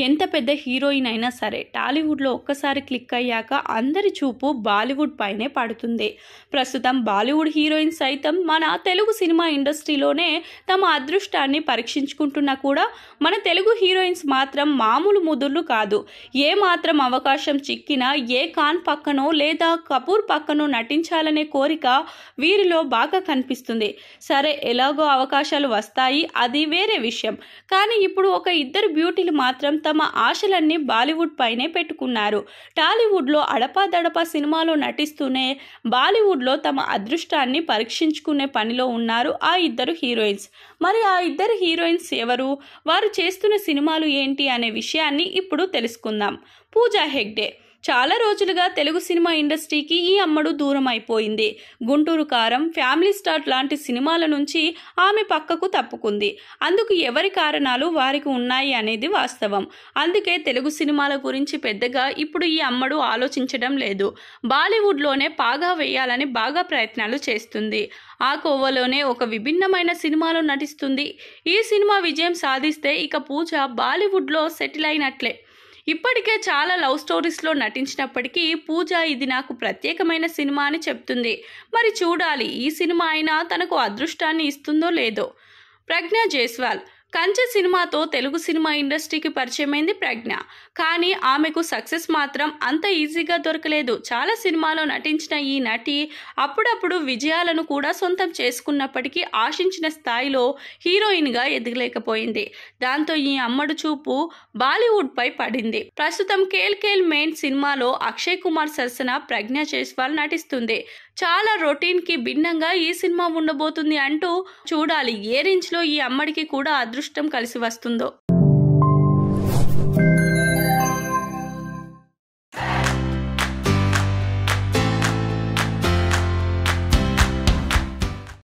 ఎంత పెద్ద హీరోయిన్ అయినా సరే టాలీవుడ్లో ఒక్కసారి క్లిక్ అయ్యాక అందరి చూపు బాలీవుడ్ పైనే పడుతుంది. ప్రస్తుతం బాలీవుడ్ హీరోయిన్స్ సైతం మన తెలుగు సినిమా ఇండస్ట్రీలోనే తమ అదృష్టాన్ని పరీక్షించుకుంటున్నా కూడా మన తెలుగు హీరోయిన్స్ మాత్రం మామూలు ముదుర్లు కాదు. ఏ మాత్రం అవకాశం చిక్కినా ఏ ఖాన్ పక్కనో లేదా కపూర్ పక్కనో నటించాలనే కోరిక వీరిలో బాగా కనిపిస్తుంది. సరే, ఎలాగో అవకాశాలు వస్తాయి, అది వేరే విషయం. కానీ ఇప్పుడు ఒక ఇద్దరు బ్యూటీలు మాత్రం తమ ఆశలన్నీ బాలీవుడ్ పైనే పెట్టుకున్నారు. టాలీవుడ్లో అడపాదడపా సినిమాలో నటిస్తూనే బాలీవుడ్లో తమ అదృష్టాన్ని పరీక్షించుకునే పనిలో ఉన్నారు ఆ ఇద్దరు హీరోయిన్స్. మరి ఆ ఇద్దరు హీరోయిన్స్ ఎవరు, వారు చేస్తున్న సినిమాలు ఏంటి అనే విషయాన్ని ఇప్పుడు తెలుసుకుందాం. పూజా హెగ్డే చాలా రోజులుగా తెలుగు సినిమా ఇండస్ట్రీకి ఈ అమ్మడు దూరం అయిపోయింది. గుంటూరు కారం, ఫ్యామిలీ స్టార్ లాంటి సినిమాల నుంచి ఆమె పక్కకు తప్పుకుంది. అందుకు ఎవరి కారణాలు వారికి ఉన్నాయి అనేది వాస్తవం. అందుకే తెలుగు సినిమాల గురించి పెద్దగా ఇప్పుడు ఈ అమ్మడు ఆలోచించడం లేదు. బాలీవుడ్లోనే పాగా వేయాలని బాగా ప్రయత్నాలు చేస్తుంది. ఆ కోవలోనే ఒక విభిన్నమైన సినిమాలో నటిస్తుంది. ఈ సినిమా విజయం సాధిస్తే ఇక పూజ బాలీవుడ్లో సెటిల్ అయినట్లే. ఇప్పటికే చాలా లవ్ స్టోరీస్లో నటించినప్పటికీ పూజ ఇది నాకు ప్రత్యేకమైన సినిమా అని చెప్తుంది. మరి చూడాలి ఈ సినిమా అయినా తనకు అదృష్టాన్ని ఇస్తుందో లేదో. ప్రజ్ఞ జైస్వాల్ కంచె సినిమాతో తెలుగు సినిమా ఇండస్ట్రీకి పరిచయమైంది ప్రజ్ఞ. కానీ ఆమెకు సక్సెస్ మాత్రం అంత ఈజీగా దొరకలేదు. చాలా సినిమాలో నటించిన ఈ నటి అప్పుడప్పుడు విజయాలను కూడా సొంతం చేసుకున్నప్పటికీ ఆశించిన స్థాయిలో హీరోయిన్గా ఎదగలేకపోయింది. దాంతో ఈ అమ్మడు చూపు బాలీవుడ్పై పడింది. ప్రస్తుతం కేల్ కేల్ మెయిన్ సినిమాలో అక్షయ్ కుమార్ సరసన ప్రజ్ఞ జైస్వాల్ నటిస్తుంది. చాలా రొటీన్కి భిన్నంగా ఈ సినిమా ఉండబోతుంది అంటూ చూడాలి ఏ రేంజ్లో ఈ అమ్మడికి కూడా అదృష్టం కలిసి వస్తుందో.